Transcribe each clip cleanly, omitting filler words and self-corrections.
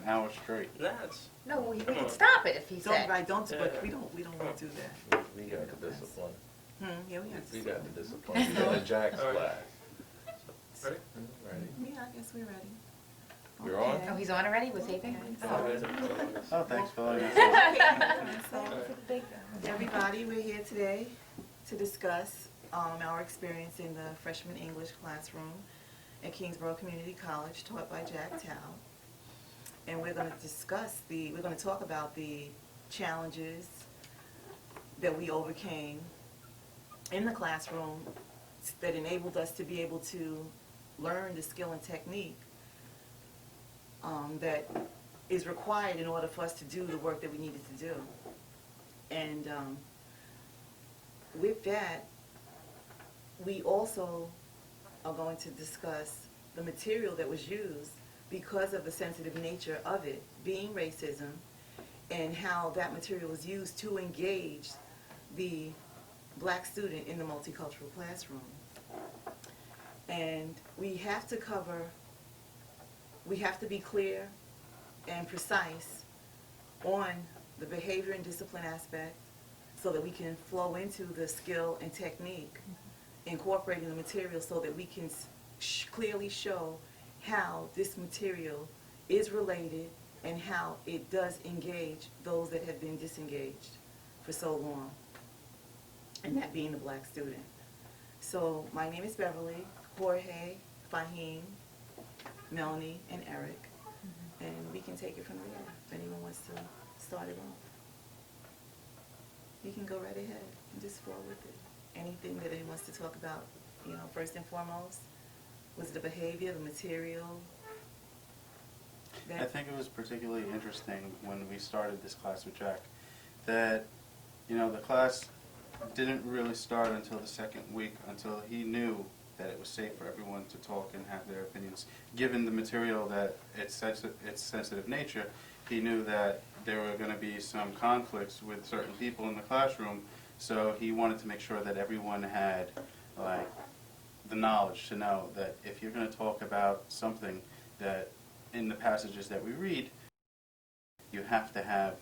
hour straight. That's No, we could stop it if he Don't, said. right, don't, Yeah. but we don't want to do that. We got the discipline. Yeah, we have to. We got the discipline. We got the Jack's All right. class. ready. Ready? Yeah, I guess we're ready. You're on? Oh, he's on already? We're taping? Oh, thanks for letting us know. Everybody, we're here today to discuss our experience in the freshman English classroom at Kingsborough Community College, taught by Jack Tao. And we're going to talk about the challenges that we overcame in the classroom that enabled us to be able to learn the skill and technique that is required in order for us to do the work that we needed to do. And with that, we also are going to discuss the material that was used because of the sensitive nature of it, being racism, and how that material was used to engage the black student in the multicultural classroom. And we have to be clear and precise on the behavior and discipline aspect so that we can flow into the skill and technique, incorporating the material so that we can clearly show how this material is related and how it does engage those that have been disengaged for so long, and that being the black student. So my name is Beverly, Jorge, Fahim, Melanie, and Eric, and we can take it from there if anyone wants to start it off. You can go right ahead and just flow with it. Anything that anyone wants to talk about, first and foremost, was the behavior, the material. I think it was particularly interesting when we started this class with Jack that, the class didn't really start until the second week, until he knew that it was safe for everyone to talk and have their opinions. Given the material that its sensitive nature, he knew that there were going to be some conflicts with certain people in the classroom, so he wanted to make sure that everyone had the knowledge to know that if you're going to talk about something that in the passages that we read, you have to have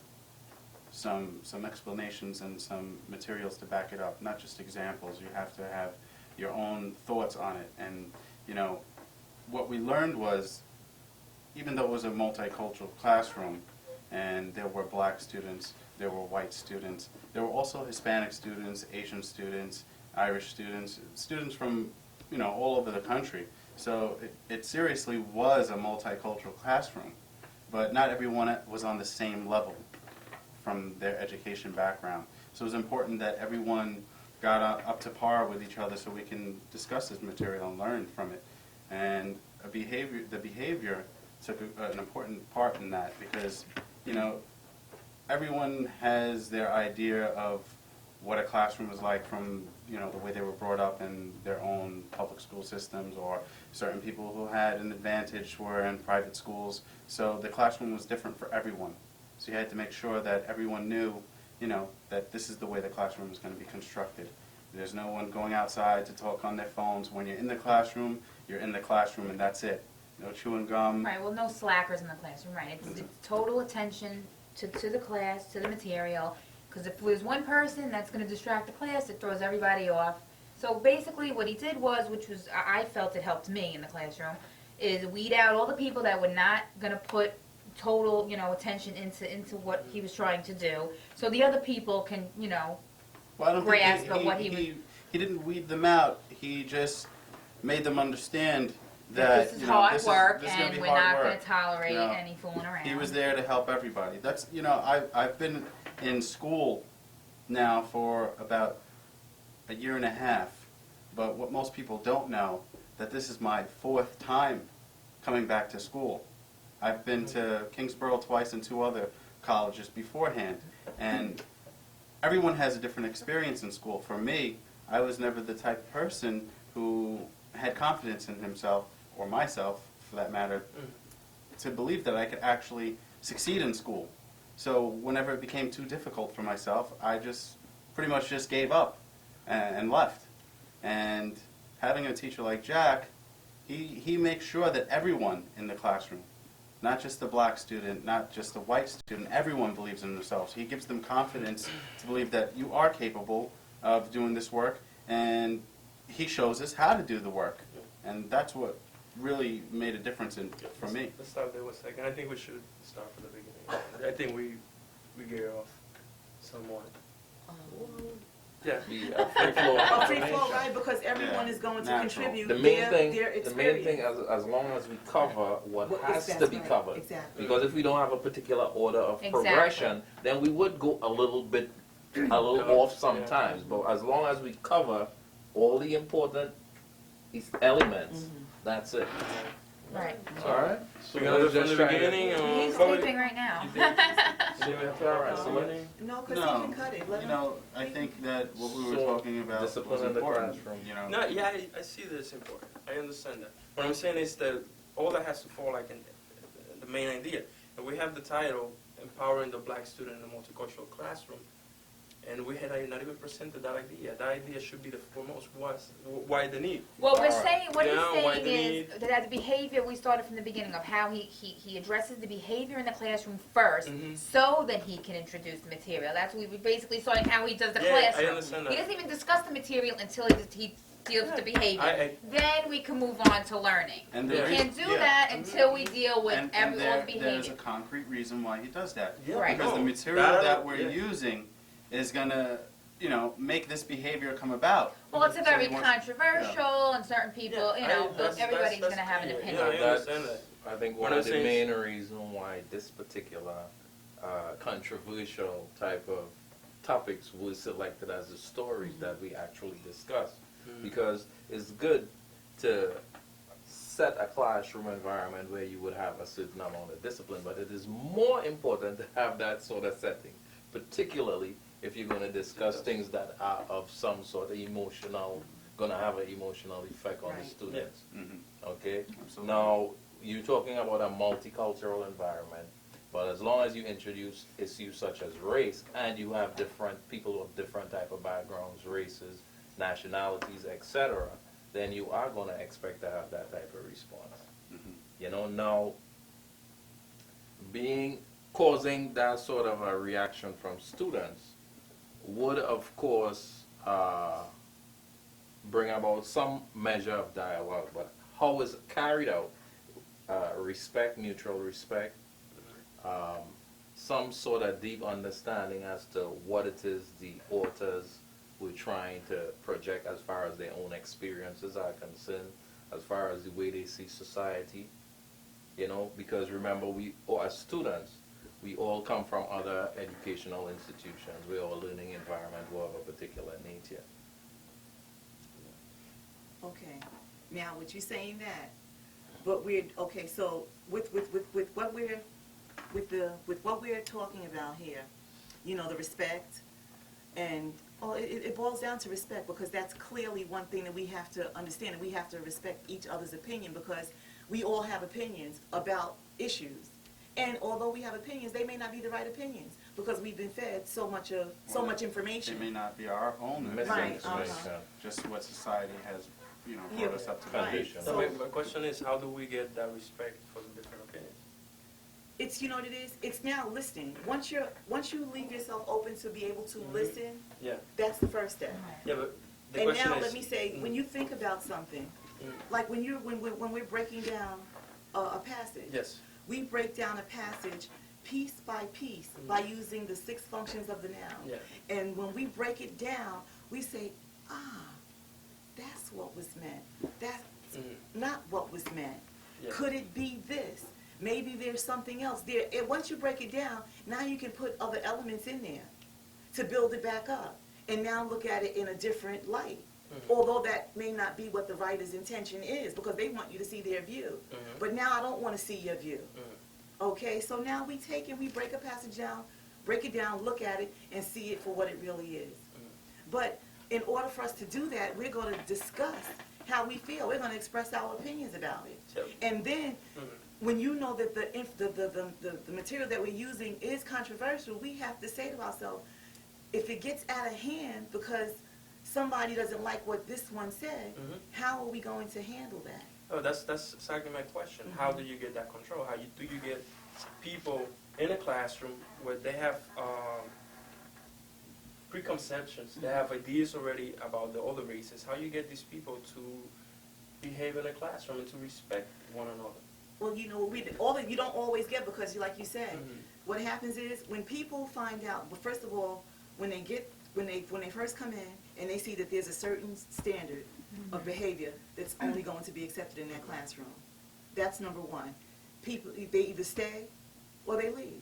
some explanations and some materials to back it up, not just examples. You have to have your own thoughts on it. And what we learned was, even though it was a multicultural classroom and there were black students, there were white students, there were also Hispanic students, Asian students, Irish students, students from all over the country. So it seriously was a multicultural classroom, but not everyone was on the same level from their education background. So it was important that everyone got up to par with each other so we can discuss this material and learn from it. And the behavior took an important part in that because, everyone has their idea of what a classroom is like from, the way they were brought up in their own public school systems, or certain people who had an advantage were in private schools. So the classroom was different for everyone. So you had to make sure that everyone knew, that this is the way the classroom is going to be constructed. There's no one going outside to talk on their phones. When you're in the classroom, you're in the classroom and that's it. No chewing gum. Right, well, no slackers in the classroom, right. It's total attention to the class, to the material, because if there's one person that's going to distract the class, it throws everybody off. So basically what he did was, which was, I felt it helped me in the classroom, is weed out all the people that were not going to put total, attention into what he was trying to do, so the other people can, Well, I don't grasp think what he didn't weed them out. He just made them understand that this is hard work, this is gonna and be we're hard not work. going to tolerate any fooling around. He was there to help everybody. That's I've been in school now for about a year and a half, but what most people don't know, that this is my 4th time coming back to school. I've been to Kingsborough twice and 2 other colleges beforehand, and everyone has a different experience in school. For me, I was never the type of person who had confidence in himself, or myself for that matter, to believe that I could actually succeed in school. So whenever it became too difficult for myself, I just pretty much just gave up and left. And having a teacher like Jack, he makes sure that everyone in the classroom, not just the black student, not just the white student, everyone believes in themselves. He gives them confidence to believe that you are capable of doing this work, and he shows us how to do the work. And that's what really made a difference for me. Let's start there 1 second. I think we should start from the beginning. I think we get off somewhat. Yeah. The free flow of A free flow, information. right? Because everyone Yeah, is going to natural. contribute The main their thing, the experience. main thing, as long as we cover what What has is to best, be right, covered. exactly. Because if we don't have a particular order of Exactly. progression, then we would go a little off sometimes. But as long as we cover all the important elements, that's it. Right. All right. So we're gonna do it from the beginning, or He's cover it? sleeping right now. You think? So we have to All right, so cover let- it? No, because he can cut it. Let you him- know, I think that what we were So, talking about discipline was in the important. classroom. You know, No, yeah, I see that it's important. I understand that. What I'm saying is that all that has to fall like in the main idea. And we have the title, Empowering the Black Student in a Multicultural Classroom. And we had not even presented that idea. That idea should be the foremost. Why the need? What we're Alright. saying, what Yeah, why he's the saying is need? that the behavior, we started from the beginning of how he addresses the behavior in the classroom first, Mhm. so that he can introduce the material. That's what we basically starting how he does the Yeah, I classroom. understand He that. doesn't even discuss the material until he deals with the behavior. Then we can move on to learning. and We there is- can't do yeah. that until we deal with And all the there's behavior. a concrete reason why he does that. Yeah, Right. Because the no, material that we're yeah. using is gonna, make this behavior come about. Well, it's a So very he wants- controversial, and certain people, everybody's that's gonna have an clear. opinion. Yeah, I That's, understand that. I think What one I'm of the saying main is- reasons why this particular controversial type of topics was selected as the stories that we actually discuss. Because it's good to set a classroom environment where you would have a certain amount of discipline, but it is more important to have that sort of setting, particularly if you're going to discuss things that are of some sort of going to have an emotional effect on the Right. students. Mhm. Okay? Absolutely. Now, you're talking about a multicultural environment, but as long as you introduce issues such as race, and you have different people of different type of backgrounds, races, nationalities, etc., then you are going to expect to have that type of response. Mhm. Now, causing that sort of a reaction from students would, of course, bring about some measure of dialogue, but how is it carried out? Respect, mutual respect, some sort of deep understanding as to what it is the authors were trying to project as far as their own experiences are concerned, as far as the way they see society. Because remember, as students, we all come from other educational institutions. We're all learning environment of a particular nature. Okay, now what you're saying that, but so with what we're talking about here, the respect, and it boils down to respect, because that's clearly one thing that we have to understand, and we have to respect each other's opinion, because we all have opinions about issues. And although we have opinions, they may not be the right opinions, because we've been fed so much It information. may not be our own Right, Misinformation. just what society has, Yeah. brought us up to. Right. Condition. So So- my question is, how do we get that respect for the different opinions? It's, you know what it is? It's now listening. Once you leave yourself open to be able to listen, Yeah, that's the first step. yeah, but the And question now is. let me say, when you think about something, like when we're breaking down a passage, Yes. we break down a passage piece by piece by using the 6 functions of the noun. Yeah. And when we break it down, we say, that's what was meant. That's not what was meant. Yeah. Could it be this? Maybe there's something else there. And once you break it down, now you can put other elements in there to build it back up. And now look at it in a different light. Although that may not be what the writer's intention is, because they want you to see their view. But now I don't want to see your view. Okay, so now we take and we break a passage down, break it down, look at it, and see it for what it really is. But in order for us to do that, we're going to discuss how we feel. We're going to express our opinions about it. Yep. And then, when you know that the material that we're using is controversial, we have to say to ourselves, if it gets out of hand because somebody doesn't like what this one said, how are we going to handle that? Oh, that's exactly my question. How do you get that control? Do you get people in a classroom where they have preconceptions, they have ideas already about the other races? How you get these people to behave in a classroom and to respect one another? Well, you know, you don't always get, because like you said, what happens is when people find out, well, first of all, when they first come in and they see that there's a certain standard of behavior that's only going to be accepted in that classroom. That's number one. People, they either stay or they leave.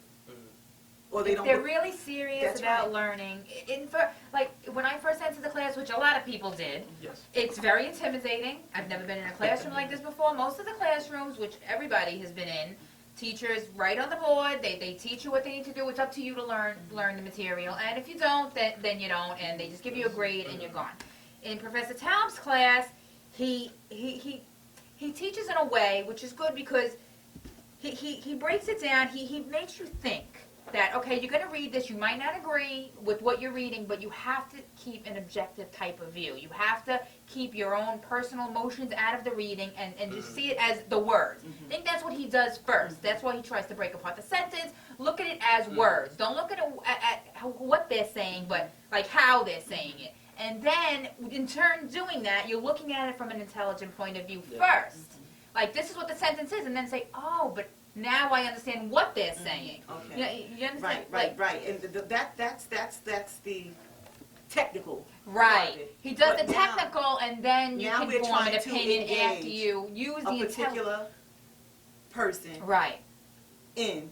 Or they If don't. they're really serious That's about right. learning, like when I first entered the class, which a lot of people did, Yes. it's very intimidating. I've never been in a classroom like this before. Most of the classrooms, which everybody has been in, teachers write on the board, they teach you what they need to do. It's up to you to learn the material. And if you don't, then you don't, and they just give you a grade and you're gone. In Professor Taub's class, he teaches in a way which is good, because he breaks it down. He makes you think that, okay, you're going to read this, you might not agree with what you're reading, but you have to keep an objective type of view. You have to keep your own personal emotions out of the reading and just see it as the words. I think that's what he does first. That's why he tries to break apart the sentence. Look at it as words. Don't look at what they're saying, but like how they're saying it. And then, in turn, doing that, you're looking at it from an intelligent point of view first. Like, this is what the sentence is, and then say, oh, but now I understand what they're saying. Okay. You understand? Right. And that's the technical. Right. part of it. He does But the now- technical, and then you now can we're form trying an to opinion after engage you use a the intelligence. particular person Right. in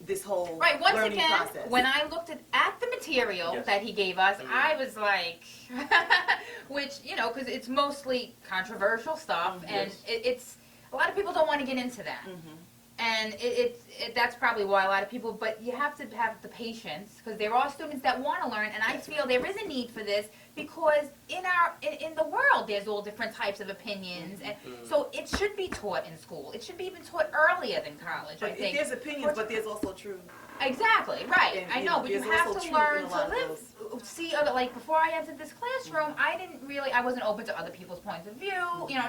this whole Right. Once learning again, process. when I looked at the material Yes. that he gave us, I was like, which, because it's mostly controversial stuff, and it's a lot of people don't want to get into that. And that's probably why a lot of people, but you have to have the patience, because there are students that want to learn, and I feel there is a need for this, because in the world there's all different types of opinions, and so it should be taught in school. It should be even taught earlier than college, I But think. there's opinions, but there's also truth. Exactly, right. And, I you know, know, but you there's have also to truth learn in a to lot of live, see other, like before I entered this classroom, I wasn't open to other people's points of view.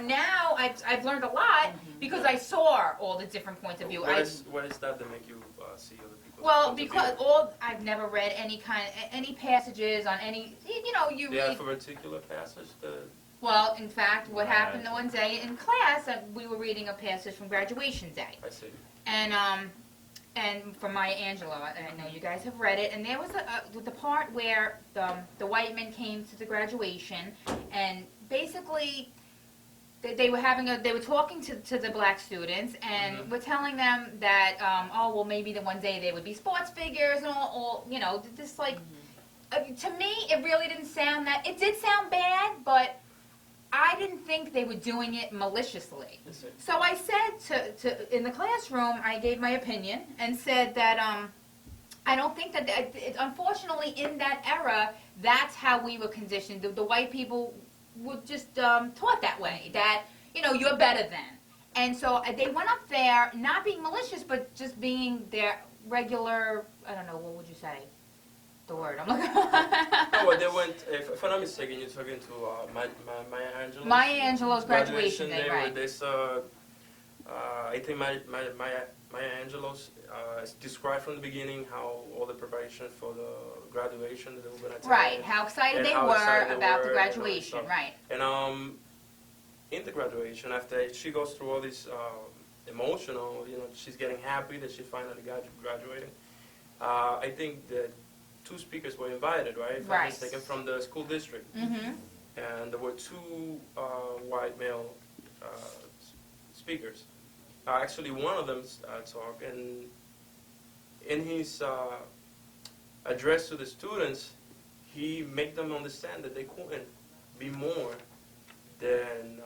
Now I've learned a lot because I saw all the different points of view. What is that make you see other people? Well, because I've never read any passages on any, you Yeah, read. for a particular passage, Well, in fact, what happened the one day in class, we were reading a passage from graduation day. I see. And from Maya Angelou, I know you guys have read it, and there was the part where the white men came to the graduation, and basically they were talking to the black students, and were telling them that maybe the one day they would be sports figures and all this to me it really didn't sound that, it did sound bad, but I didn't think they were doing it maliciously. So I said to in the classroom, I gave my opinion and said that I don't think that, unfortunately, in that era, that's how we were conditioned. The white people were just taught that way, that, you're better than. And so they went up there, not being malicious, but just being their regular, I don't know, what would you say? The word I'm looking for. Well, they went, if I'm not mistaken, you're talking to Maya Angelou. Maya Angelou's graduation day, right. There's, I think Maya Angelou's described from the beginning how all the preparation for the graduation that they were going to attend. Right, how excited they were about the graduation, right. And in the graduation, after she goes through all this emotional, she's getting happy that she finally graduating. I think that 2 speakers were invited, right? If I'm mistaken, from the school district. And there were 2 white male speakers. Actually, one of them talked, and in his address to the students, he made them understand that they couldn't be more than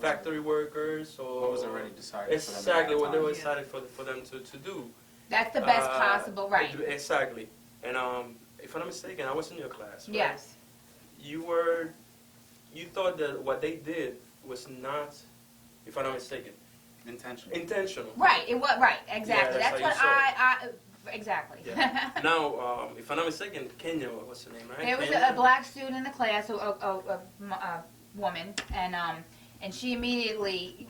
factory workers or what was already decided. Exactly what they were decided for them to do. That's the best possible, right. Exactly. And if I'm not mistaken, I was in your class, right? Yes. You thought that what they did was not, if I'm not mistaken, intentional. Right, it was, right, exactly. Yeah, that's that's what exactly. Yeah. Now, if I'm not mistaken, Kenya, what's her name, right? There was Kenya? a black student in the class, a woman, and and she immediately,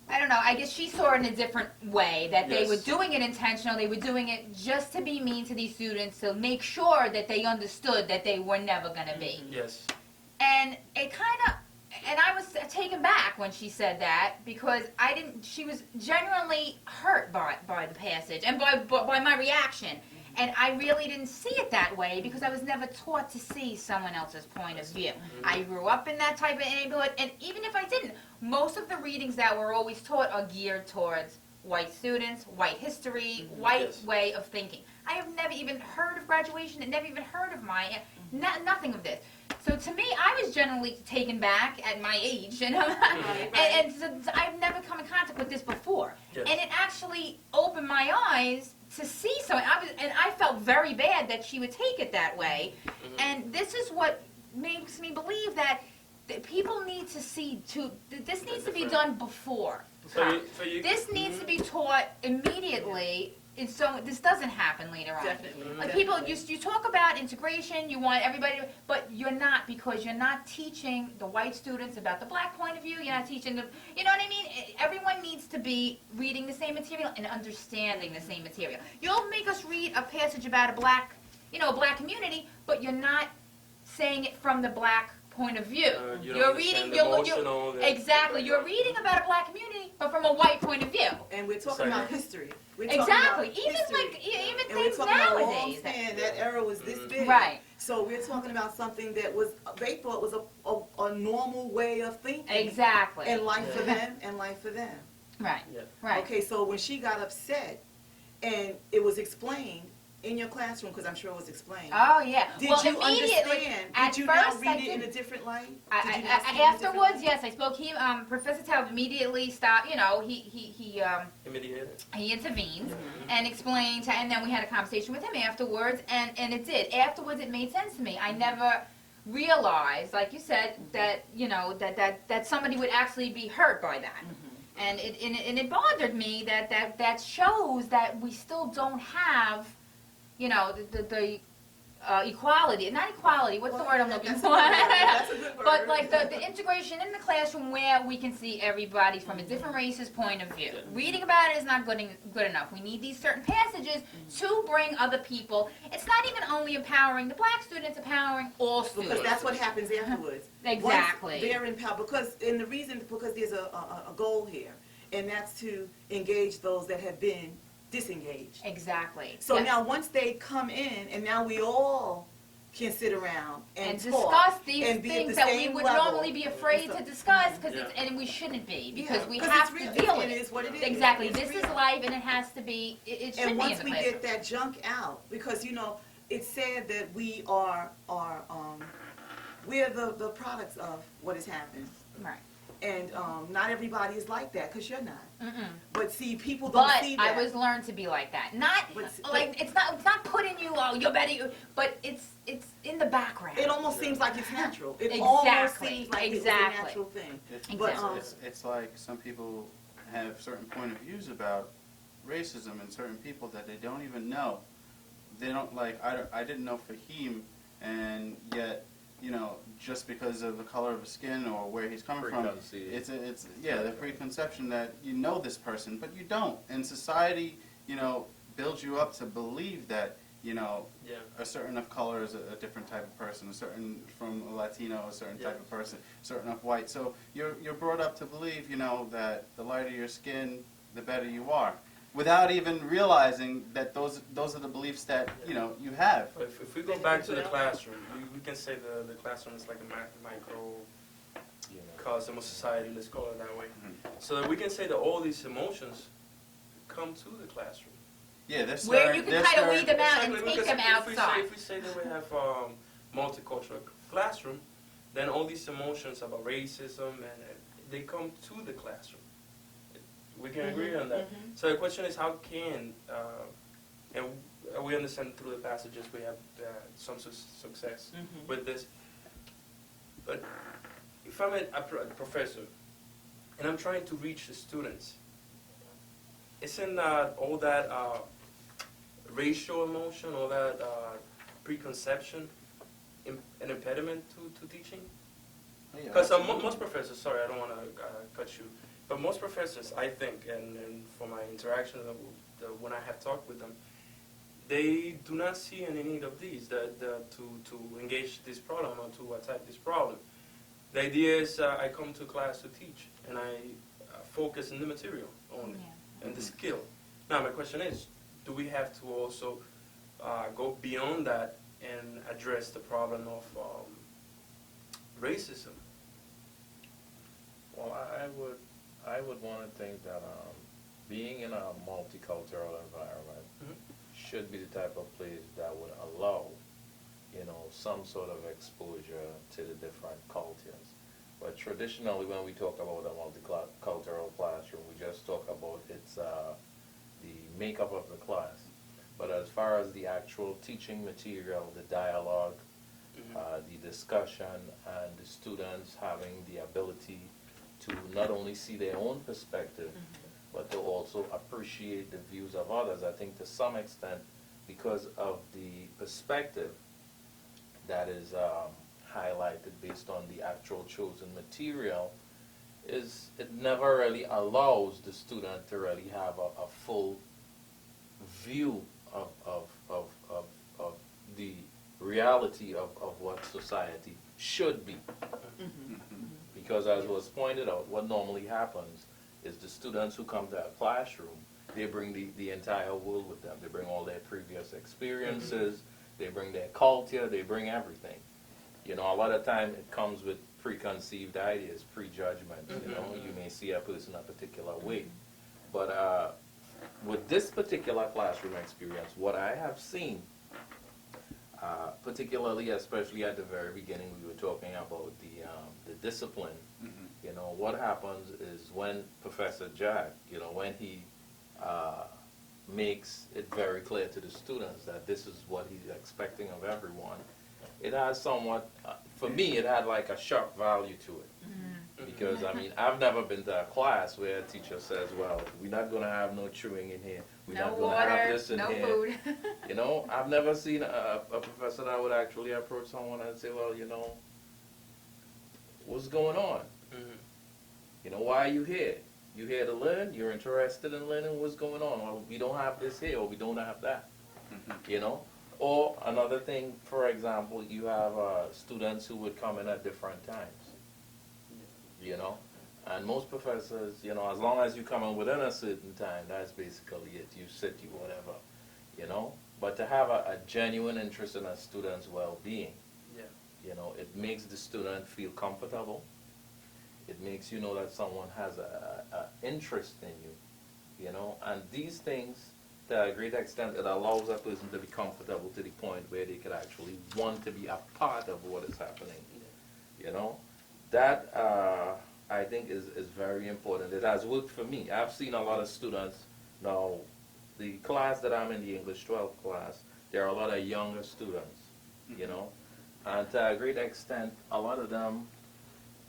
I don't know, I guess she saw it in a different way, that they Yes. were doing it intentional, they were doing it just to be mean to these students, to make sure that they understood that they were never going to be. Yes. And it kind of, and I was taken back when she said that, because she was genuinely hurt by the passage and by my reaction. And I really didn't see it that way because I was never taught to see someone else's point of view. I grew up in that type of neighborhood, and even if I didn't, most of the readings that were always taught are geared towards white students, white history, white Yes. way of thinking. I have never even heard of graduation and never even heard of nothing of this. So to me, I was generally taken back at my age, you know, and so I've never come in contact with this before. Yes. And it actually opened my eyes to see something. I felt very bad that she would take it that way. And this is what makes me believe that people need to see this needs to be done before. So you, This needs to be taught immediately, and so this doesn't happen later on. Definitely. Like people, you talk about integration, you want everybody, but you're not, because you're not teaching the white students about the black point of view. You're not teaching them, you know what I mean? Everyone needs to be reading the same material and understanding the same material. You'll make us read a passage about a black community, but you're not saying it from the black point of view. you don't You're understand reading, the you're emotional, the- exactly. You're reading about a black community, but from a white point of view. And we're talking about history. We're talking Exactly. about Even history. like even And we're things talking about a long nowadays. span. That era was this big. Right. So we're talking about something that they thought was a normal way of thinking. Exactly. And life for them, and life for them. Right. Yeah. Right. Okay, so when she got upset, and it was explained in your classroom, because I'm sure it was explained. Oh yeah. Did well, you immediately, understand? at Did you first now read I it in didn't. a different light? Did you now see it in a different Afterwards, light? yes, I spoke. Professor Taub immediately stopped. You know, he intervened and explained, and then we had a conversation with him afterwards, and it did. Afterwards, it made sense to me. I never realized, like you said, that that somebody would actually be hurt by that. And it bothered me that shows that we still don't have, the equality, not equality, what's the word I'm looking for? That's a good word. But like the integration in the classroom where we can see everybody from a different race's point of view. Reading about it is not good enough. We need these certain passages to bring other people. It's not even only empowering the black students, empowering all students. Because that's what happens afterwards. Exactly. Once they're in power, because there's a goal here, and that's to engage those that have been disengaged. Exactly. So Yes. now once they come in, and now we all can sit around and discuss talk these and be at things the that we same would level. normally be afraid to discuss, Yeah. and we shouldn't be, because Yeah, we 'cause have it's real. to deal with It it. is what it is. Exactly. It's This is real. life, and it has to be. It should And be in once the we classroom. get that junk out, because it's said that we are we're the products of what has happened, Right. and not everybody is like that, because you're not. Mm-mm. But see, people don't But see I that. was learned to be like that. Not like it's not putting you. Oh, you're better. But it's in the background. It almost seems like it's natural. It Exactly, almost seems like it's a exactly. natural thing. Exactly. It's like some people have certain point of views about racism and certain people that they don't even know. They don't like. I didn't know Fahim, and yet just because of the color of his skin or where he's coming from, Preconceived. it's the preconception that you know this person, but you don't. And society, builds you up to believe that a certain of color is a different type of person, a certain from a Latino, a certain type of person, certain of white. So you're brought up to believe, that the lighter your skin, the better you are, without even realizing that those are the beliefs that you have. If we go back to the classroom, we can say the classroom is like a microcosm of society, let's call it that way. So that we can say that all these emotions come to the classroom. Yeah, that's Where you can kind of weed them out and take them outside. If we say that we have multicultural classroom, then all these emotions about racism and they come to the classroom. We can agree on that. So the question is, how can and we understand through the passages we have some success with this. But if I'm a professor and I'm trying to reach the students, isn't all that racial emotion, all that preconception an impediment to teaching? Yeah, Because absolutely. most professors, sorry, I don't want to cut you, but most professors, I think, and from my interaction when I have talked with them, they do not see any need of these to engage this problem or to attack this problem. The idea is I come to class to teach, and I focus on the material only and the skill. Now, my question is, do we have to also go beyond that and address the problem of racism? Well, I would want to think that being in a multicultural environment Mhm. should be the type of place that would allow, some sort of exposure to the different cultures. But traditionally, when we talk about a multicultural classroom, we just talk about the makeup of the class. But as far as the actual teaching material, the dialogue, the discussion, and the students having the ability to not only see their own perspective, but to also appreciate the views of others. I think to some extent, because of the perspective that is highlighted based on the actual chosen material, it never really allows the student to really have a full view of the reality of what society should be. Because as was pointed out, what normally happens is the students who come to a classroom, they bring the entire world with them. They bring all their previous experiences, they bring their culture, they bring everything. A lot of time it comes with preconceived ideas, prejudgments. You may see a person a particular way. But with this particular classroom experience, what I have seen, particularly, especially at the very beginning, we were talking about the discipline. What happens is when Professor Jack, when he makes it very clear to the students that this is what he's expecting of everyone, it has somewhat, for me, it had like a sharp value to it. Because, I've never been to a class where a teacher says, well, we're not going to have no chewing in here. We're No not going to have water, this in no here. food. I've never seen a professor that would actually approach someone and say, well, what's going on? Why are you here? You here to learn? You're interested in learning what's going on? Well, we don't have this here, or we don't have that. Or another thing, for example, you have students who would come in at different times. And most professors, as long as you come in within a certain time, that's basically it. You sit, you whatever, But to have a genuine interest in a student's well-being, it makes the student feel comfortable. It makes you know that someone has a interest in you, And these things, to a great extent, it allows a person to be comfortable to the point where they could actually want to be a part of what is happening, That, I think, is very important. It has worked for me. I've seen a lot of students. Now, the class that I'm in, the English 12 class, there are a lot of younger students, And to a great extent, a lot of them,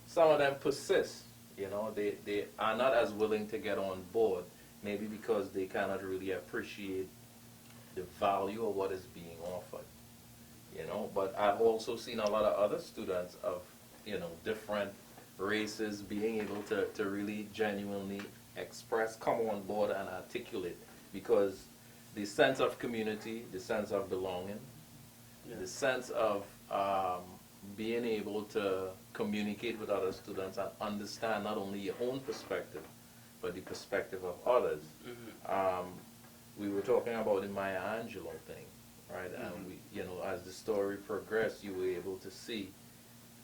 some of them persist, They are not as willing to get on board, maybe because they cannot really appreciate the value of what is being offered, But I've also seen a lot of other students of, different races being able to really genuinely express, come on board and articulate, because the sense of community, the sense of belonging, the sense of being able to communicate with other students and understand not only your own perspective, but the perspective of others. We were talking about the Maya Angelou thing, right? And we, as the story progressed, you were able to see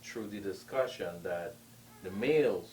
through the discussion that the males